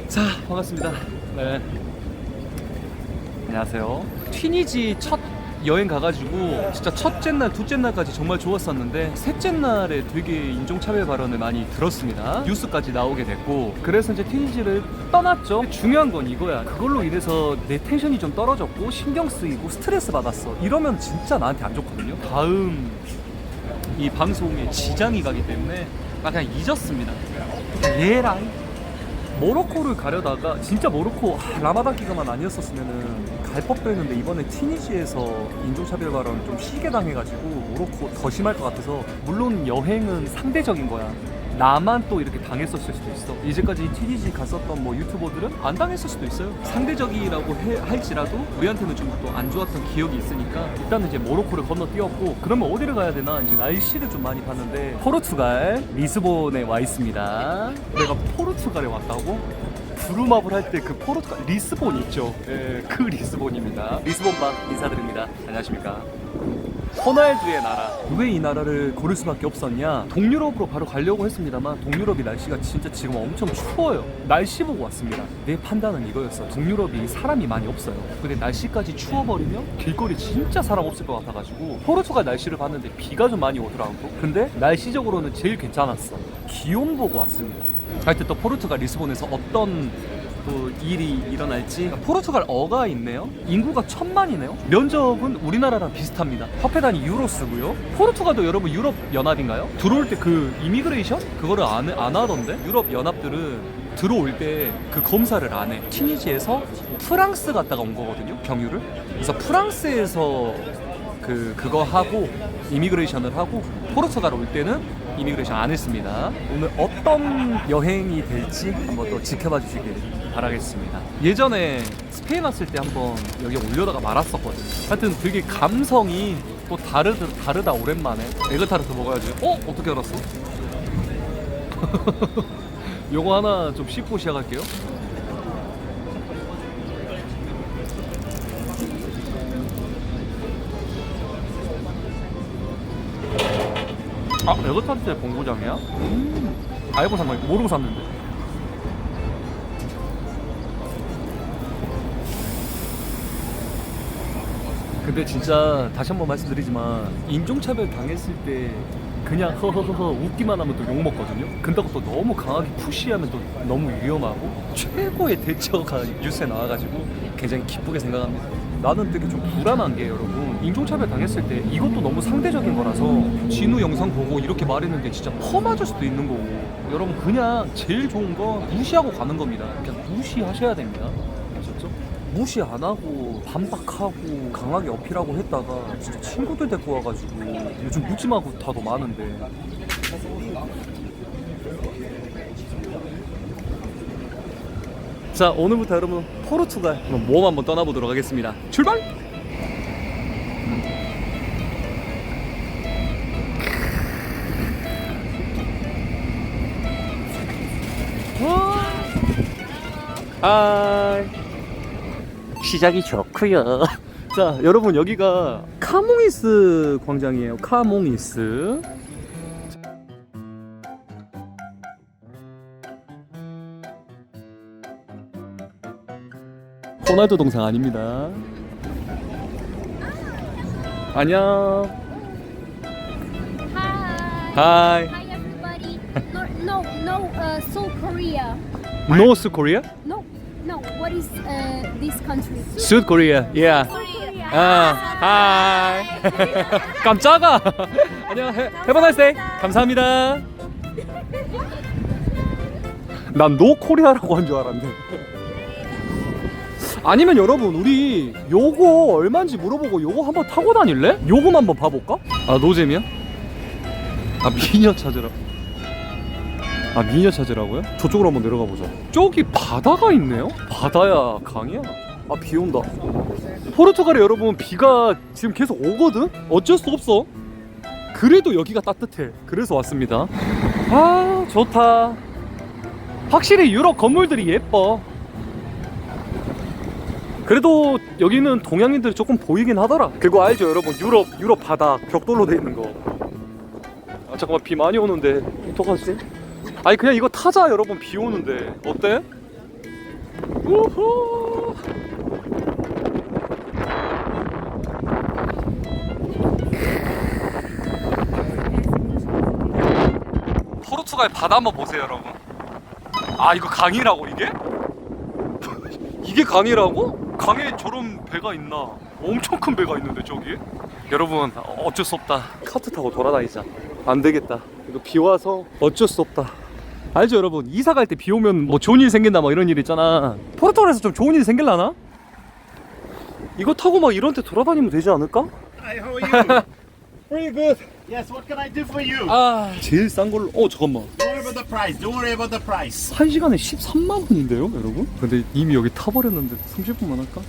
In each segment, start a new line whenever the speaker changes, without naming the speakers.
자, 반갑습니다. 네. 안녕하세요. 튀니지 첫 여행 가가지고 진짜 첫째 날, 둘째 날까지 정말 좋았었는데 셋째 날에 되게 인종차별 발언을 많이 들었습니다. 뉴스까지 나오게 됐고, 그래서 이제 튀니지를 떠났죠. 중요한 건 이거야. 그걸로 인해서 내 텐션이 좀 떨어졌고 신경 쓰이고 스트레스 받았어. 이러면 진짜 나한테 안 좋거든요. 다음 이 방송에 지장이 가기 때문에 그냥 잊었습니다. 얘랑 모로코를 가려다가 진짜 모로코 라마단 기간만 아니었었으면은 갈 법도 했는데 이번에 튀니지에서 인종차별 발언 좀 시게 당해가지고 모로코 더 심할 것 같아서, 물론 여행은 상대적인 거야. 나만 또 이렇게 당했었을 수도 있어. 이제까지 튀니지 갔었던 뭐 유튜버들은 안 당했을 수도 있어요. 상대적이라고 할지라도 우리한테는 좀 또 안 좋았던 기억이 있으니까 일단은 이제 모로코를 건너뛰었고, 그러면 어디를 가야 되나 이제 날씨를 좀 많이 봤는데 포르투갈 리스본에 와 있습니다. 내가 포르투갈에 왔다고? 부루마블 할 때 그 포르투갈 리스본 있죠? 예, 그 리스본입니다. 리스본방 인사드립니다. 안녕하십니까? 호날두의 나라. 왜 이 나라를 고를 수밖에 없었냐? 동유럽으로 바로 가려고 했습니다만 동유럽이 날씨가 진짜 지금 엄청 추워요. 날씨 보고 왔습니다. 내 판단은 이거였어. 동유럽이 사람이 많이 없어요. 근데 날씨까지 추워버리면 길거리 진짜 사람 없을 것 같아가지고 포르투갈 날씨를 봤는데 비가 좀 많이 오더라고. 근데 날씨적으로는 제일 괜찮았어. 기온 보고 왔습니다. 하여튼 또 포르투갈 리스본에서 어떤 또 일이 일어날지. 포르투갈 어가 있네요. 인구가 1000만이네요. 면적은 우리나라랑 비슷합니다. 화폐 단위 유로 쓰고요. 포르투갈도 여러분 유럽 연합인가요? 들어올 때 그 이미그레이션? 그거를 안 하던데? 유럽 연합들은 들어올 때 그 검사를 안 해. 튀니지에서 프랑스 갔다가 온 거거든요, 경유를. 그래서 프랑스에서 그거 하고 이미그레이션을 하고 포르투갈 올 때는 이미그레이션 안 했습니다. 오늘 어떤 여행이 될지 한번 또 지켜봐 주시길 바라겠습니다. 예전에 스페인 왔을 때 한번 여기 올려다가 말았었거든요. 하여튼 되게 감성이 또 다르다. 오랜만에 에그타르트 먹어야지. 어떻게 알았어? 요거 하나 좀 씹고 시작할게요. 에그타르트의 본고장이야? 알고 산 거야? 모르고 샀는데. 근데 진짜 다시 한번 말씀드리지만 인종차별 당했을 때 그냥 허허허허 웃기만 하면 또 욕먹거든요. 근다고 또 너무 강하게 푸시하면 또 너무 위험하고, 최고의 대처가 뉴스에 나와가지고 굉장히 기쁘게 생각합니다. 나는 되게 좀 불안한 게, 여러분, 인종차별 당했을 때 이것도 너무 상대적인 거라서 진우 영상 보고 이렇게 말했는데 진짜 퍼맞을 수도 있는 거고, 여러분 그냥 제일 좋은 거 무시하고 가는 겁니다. 그냥 무시하셔야 됩니다. 아셨죠? 무시 안 하고 반박하고 강하게 어필하고 했다가 진짜 친구들 데리고 와가지고 요즘 묻지마고 다도 많은데. 자, 오늘부터 여러분 포르투갈 모험 한번 떠나보도록 하겠습니다. 출발! 하이. 시작이 좋구요. 자, 여러분 여기가 카몽이스 광장이에요. 카몽이스. 호날두 동상 아닙니다. 안녕.
Hi.
Hi.
Hi everybody. No, South Korea.
North Korea?
No. What is this country?
South Korea. Yeah.
Korea.
Hi. 깜짝아. 안녕. Have a nice day. 감사합니다. 난 노코리아라고 한 줄 알았네. 아니면 여러분 우리 요거 얼마인지 물어보고 요거 한번 타고 다닐래? 요거만 한번 봐볼까? 노잼이야? 미녀 찾으라. 미녀 찾으라고요? 저쪽으로 한번 내려가 보자. 저기 바다가 있네요? 바다야 강이야? 비 온다. 포르투갈에 여러분 비가 지금 계속 오거든? 어쩔 수 없어. 그래도 여기가 따뜻해. 그래서 왔습니다. 좋다. 확실히 유럽 건물들이 예뻐. 그래도 여기는 동양인들이 조금 보이긴 하더라. 그거 알죠 여러분? 유럽 바다 벽돌로 돼 있는 거. 잠깐만, 비 많이 오는데 어떡하지? 아니 그냥 이거 타자. 여러분 비 오는데 어때? 우후. 포르투갈 바다 한번 보세요, 여러분. 아, 이거 강이라고 이게? 이게 강이라고? 강에 저런 배가 있나? 엄청 큰 배가 있는데 저기? 여러분, 어쩔 수 없다. 카트 타고 돌아다니자. 안 되겠다. 이거 비 와서 어쩔 수 없다. 알죠, 여러분? 이사 갈 때 비 오면 뭐 좋은 일 생긴다 뭐 이런 일 있잖아. 포르투갈에서 좀 좋은 일 생길라나? 이거 타고 막 이런 데 돌아다니면 되지 않을까?
Hi, how are you?
Pretty good.
Yes, what can I do for you?
아, 제일 싼 걸로. 잠깐만.
Don't worry about the price. Don't worry about the price.
1시간에 13만 원인데요, 여러분? 근데 이미 여기 타버렸는데 30분만 할까?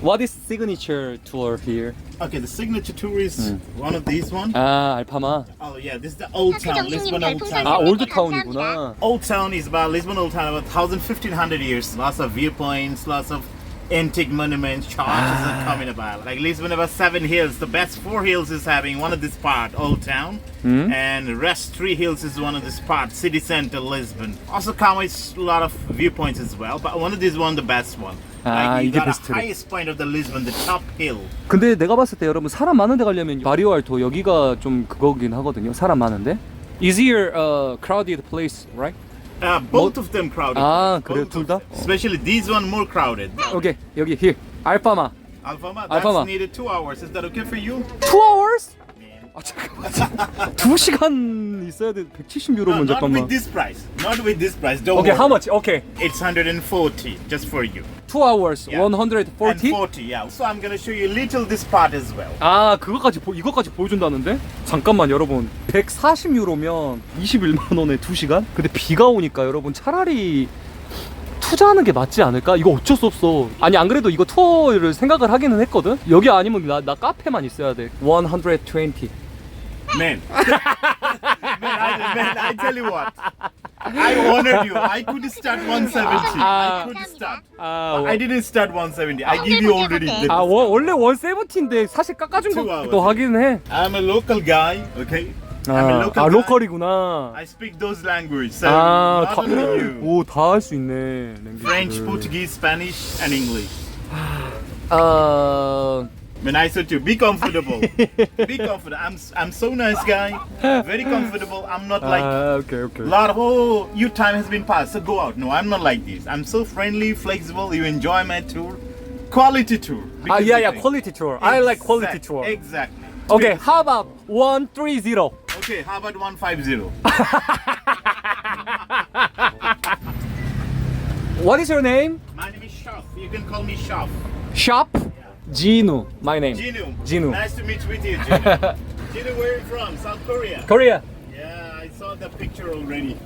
What is signature tour here?
Okay, the signature tour is one of these one.
아, 알파마.
Oh yeah, this is the old town, Lisbon Old Town.
아, 올드타운이구나.
Old town is about Lisbon Old Town, about 1,500 years. Lots of viewpoints, lots of antique monuments, churches are coming about. Like Lisbon, about 7 hills. The best 4 hills is having one of this part, Old Town, and the rest 3 hills is one of this part, city center Lisbon. Also come with a lot of viewpoints as well, but one of these one the best one.
아,
Like you
이게
got the
베스트래.
highest point of the Lisbon, the top hill.
근데 내가 봤을 때 여러분 사람 많은 데 가려면 바리오 알토 여기가 좀 그거긴 하거든요. 사람 많은데. Is here a crowded place, right?
Both of them crowded.
아, 그래요?
Both
둘
of
다?
them. Especially these one more crowded.
오케이, 여기 here. 알파마.
Alfama, that's
Alfama.
needed 2 hours. Is that okay for you?
2 hours? 아, 잠깐만. 2시간 있어야 돼. 170유로면
not
잠깐만.
with this price. Not with this price. Don't
오케이,
worry.
how much? 오케이.
It's 140 just for you.
2 hours,
Yeah.
140?
And 40, yeah. So I'm gonna show you a little this part as well.
아, 이거까지 보여준다는데? 잠깐만 여러분, 140유로면 21만 원에 2시간? 근데 비가 오니까 여러분 차라리 투자하는 게 맞지 않을까? 이거 어쩔 수 없어. 아니, 안 그래도 이거 투어를 생각을 하기는 했거든? 여기 아니면 나 카페만 있어야 돼. 120.
Man. man, I tell you what. I honored you. I could start 170. I could start.
아,
I didn't start 170. I give you already this.
원래 170인데 사실 깎아준
2 hours.
것도 하긴 해.
I'm a local guy, okay? I'm a local guy.
로컬이구나.
I speak those languages. So
아,
not only you.
오, 다 할 수 있네.
French, Portuguese, Spanish, and English. When I said to you, be comfortable. Be comfortable. I'm so nice guy. Very comfortable. I'm not like
오케이.
lot of your time has been passed, so go out. No, I'm not like this. I'm so friendly, flexible. You enjoy my tour, quality tour.
아,
Because
yeah,
you think-
quality tour. I like quality
Exact-
tour.
Exactly.
Okay, how about 130?
Okay, how about 150?
What is your name?
My name is Shaf. You can call me Shaf.
Shop? Ginu, my name.
Ginu.
Ginu.
Nice to meet with you, Ginu. Ginu, where are you from? South Korea.
Korea.
Yeah, I saw the picture already.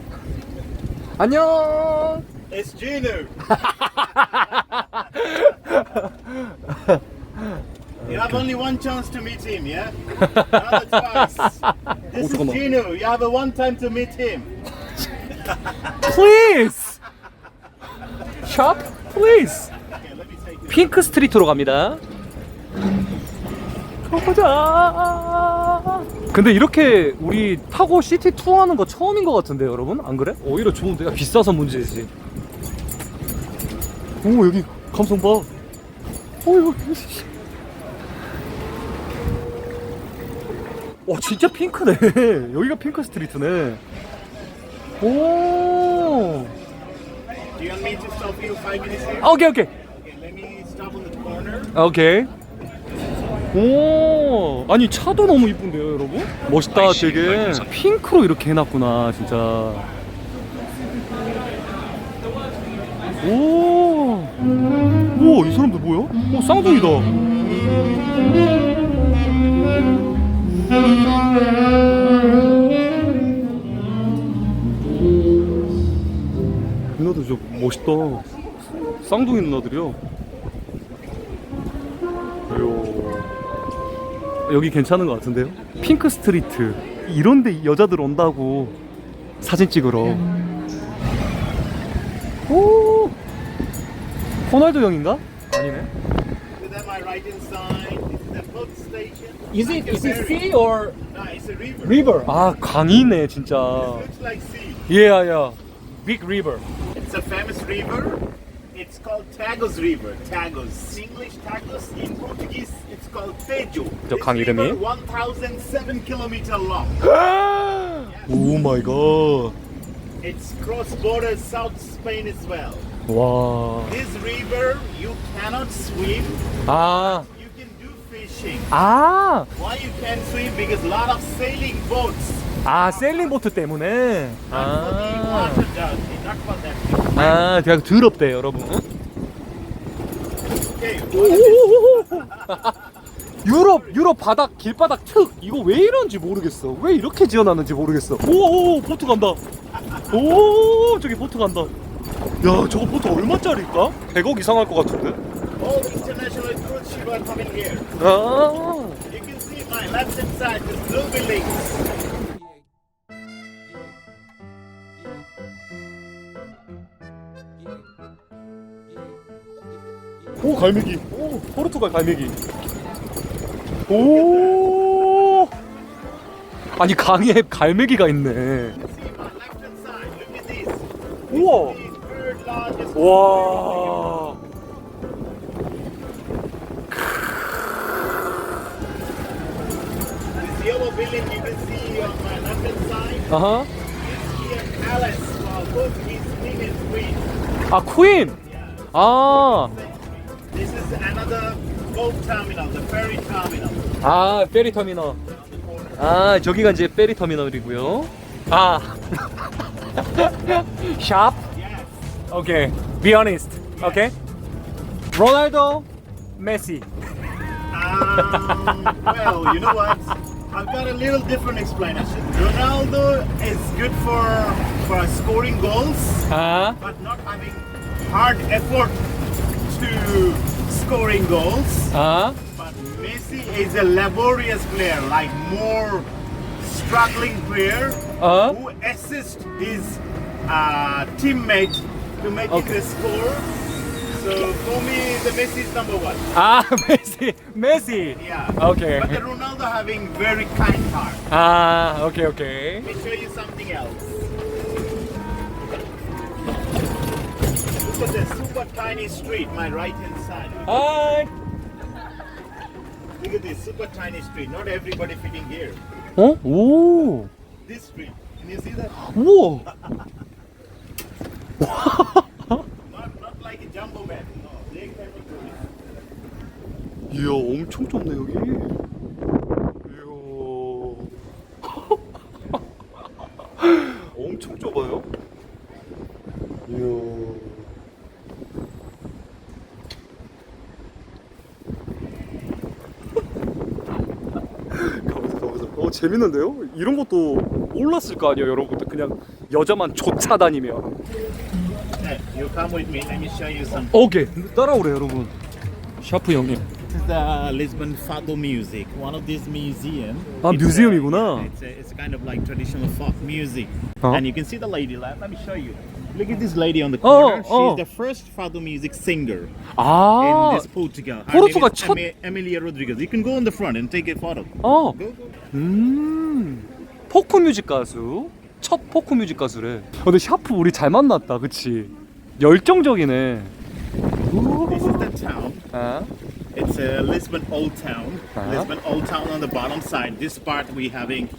안녕.
It's Ginu. You have only one chance to meet him, yeah? Not twice. This is
잠깐만.
Ginu. You have a one time to meet him.
Please. Shop, please.
Okay, let me take you.
핑크 스트리트로 갑니다. 가보자. 근데 이렇게 우리 타고 시티 투어하는 거 처음인 것 같은데 여러분? 안 그래? 오히려 좋은데 비싸서 문제지. 오, 여기 감성 봐. 이거. 와, 진짜 핑크네. 여기가 핑크 스트리트네. 오.
Do you want me to stop you 5 minutes here?
오케이.
Okay, let me stop on the corner.
오케이. 오, 아니 차도 너무 이쁜데요, 여러분? 멋있다, 되게. 핑크로 이렇게 해놨구나, 진짜. 오, 오, 이 사람들 뭐야? 오, 쌍둥이다. 누나들 저 멋있다. 쌍둥이 누나들이요. 여기 괜찮은 것 같은데요? 핑크 스트리트 이런데 여자들 온다고 사진 찍으러. 오, 호날두 형인가? 아니네.
To them, my right hand side. This is the boat station.
Is
Like
it
a ferry.
sea or
No, it's a river.
river? 아, 강이네 진짜.
Looks like sea.
Yeah, big river.
It's a famous river. It's called Tagus River. Tagus. In English, Tagus. In Portuguese, it's called Tejo.
저 강
This
이름이?
river 1,007 kilometers long.
오 마이 갓.
It's cross border South Spain as well.
와.
This river, you cannot swim.
아.
You can do fishing.
아.
Why you can't swim? Because a lot of sailing boats.
아, 세일링 보트 때문에. 아.
Water does. Not for that.
아, 되게 더럽대, 여러분.
Okay.
유럽 바닥 길바닥 특 이거 왜 이런지 모르겠어. 왜 이렇게 지어놨는지 모르겠어. 오, 보트 간다. 오, 저기 보트 간다. 야, 저거 보트 얼마짜리일까? 100억 이상 할 것 같은데.
All international cruise ships are coming here.
아.
You can see my left hand side, the blue buildings.
오, 갈매기. 오, 포르투갈 갈매기. 오. 아니, 강에 갈매기가 있네.
See my left hand side, look at this.
우와.
The third largest.
와.
This yellow building you can see on my left hand side.
아하.
It's here Palace, Portuguese king and queen.
아, 퀸. 아.
This is another boat terminal, the ferry terminal.
아, 페리 터미널. 아, 저기가 이제 페리 터미널이고요. 아. 샵.
Yes.
오케이. Be honest. 오케이. 로날도, 메시.
Well, you know what? I've got a little different explanation. Ronaldo is good for scoring goals,
아.
but not having hard effort to scoring goals.
아.
But Messi is a laborious player, like more struggling player who assists his teammate to make it a score. So for me, the Messi is number one.
아, 메시.
Yeah.
오케이.
But the Ronaldo having very kind heart.
아, 오케이, 오케이.
Let me show you something else. Look at this super tiny street, my right hand side.
하이.
Look at this super tiny street. Not everybody fitting here.
어? 오.
This street. Can you see that?
우와.
Not like a jumbo man. No, they can be good.
이야, 엄청 좁네 여기. 이야. 엄청 좁아요. 이야. 가보자. 재밌는데요? 이런 것도 몰랐을 거 아니에요, 여러분들. 그냥 여자만 쫓아다니면.
Hey, you come with me. Let me show you something.
오케이, 따라오래 여러분. 샤프 형님.
This is the Lisbon Fado Music. One of these museums.
아, 뮤지엄이구나.
It's kind of like traditional folk music.
Uh-huh.
And you can see the lady left. Let me show you. Look at this lady on the corner. She's the first Fado music singer
아,
in this Portugal. Her
포르투갈
name is
첫-
Emilia Rodriguez. You can go in the front and take a photo.
어,
Go, go.
포크 뮤직 가수. 첫 포크 뮤직 가수래. 근데 샤프 우리 잘 만났다, 그치? 열정적이네.
This is the town.
아,
It's a Lisbon Old Town.
Uh-huh.
Lisbon Old Town on the bottom side. This part we having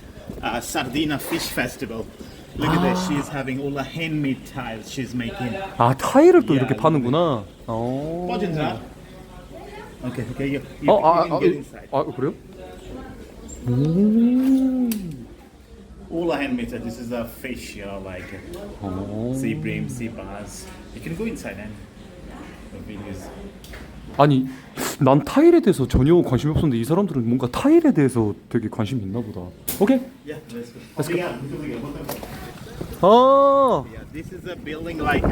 Sardina Fish Festival. Look at this. She's having all the handmade tiles she's making.
아, 타일을 또
Yeah,
이렇게 파는구나. 어.
Pode entrar. Okay, okay. You
어,
can get inside.
그래요?
All the handmade tiles. This is a fish, you know, like sea bream, sea bass. You can go inside and the videos.
아니, 난 타일에 대해서 전혀 관심이 없었는데 이 사람들은 뭔가 타일에 대해서 되게 관심이 있나 보다. 오케이.
Yeah, let's go. Yeah,
아,
this is a building like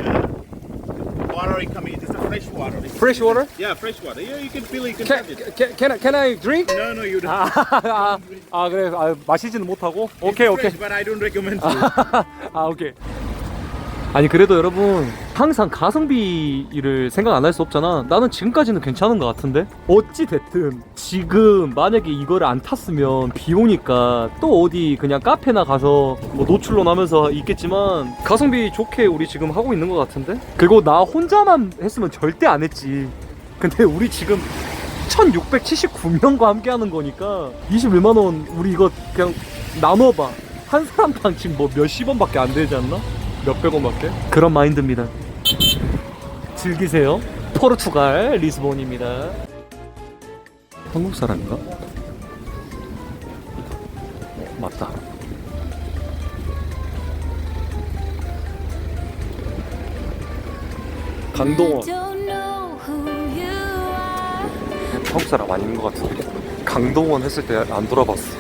water coming. This is a fresh water.
fresh water?
Yeah, fresh water. Yeah, you can feel it. You can have it.
Can I drink?
No, no, you don't.
아, 그래. 아, 마시지는 못하고. 오케이, 오케이.
Fresh, but I don't recommend it.
아, 오케이. 아니 그래도 여러분 항상 가성비를 생각 안 할 수 없잖아. 나는 지금까지는 괜찮은 것 같은데 어찌 됐든 지금 만약에 이거를 안 탔으면 비 오니까 또 어디 그냥 카페나 가서 뭐 노출로 나면서 있겠지만 가성비 좋게 우리 지금 하고 있는 것 같은데. 그리고 나 혼자만 했으면 절대 안 했지. 근데 우리 지금 1679명과 함께 하는 거니까 21만원 우리 이거 그냥 나눠봐. 한 사람당 지금 뭐 몇십 원밖에 안 되지 않나? 몇백 원밖에? 그런 마인드입니다. 즐기세요. 포르투갈 리스본입니다. 한국 사람인가? 맞다. 강동원. 한국 사람 아닌 것 같은데. 강동원 했을 때 안 돌아봤어.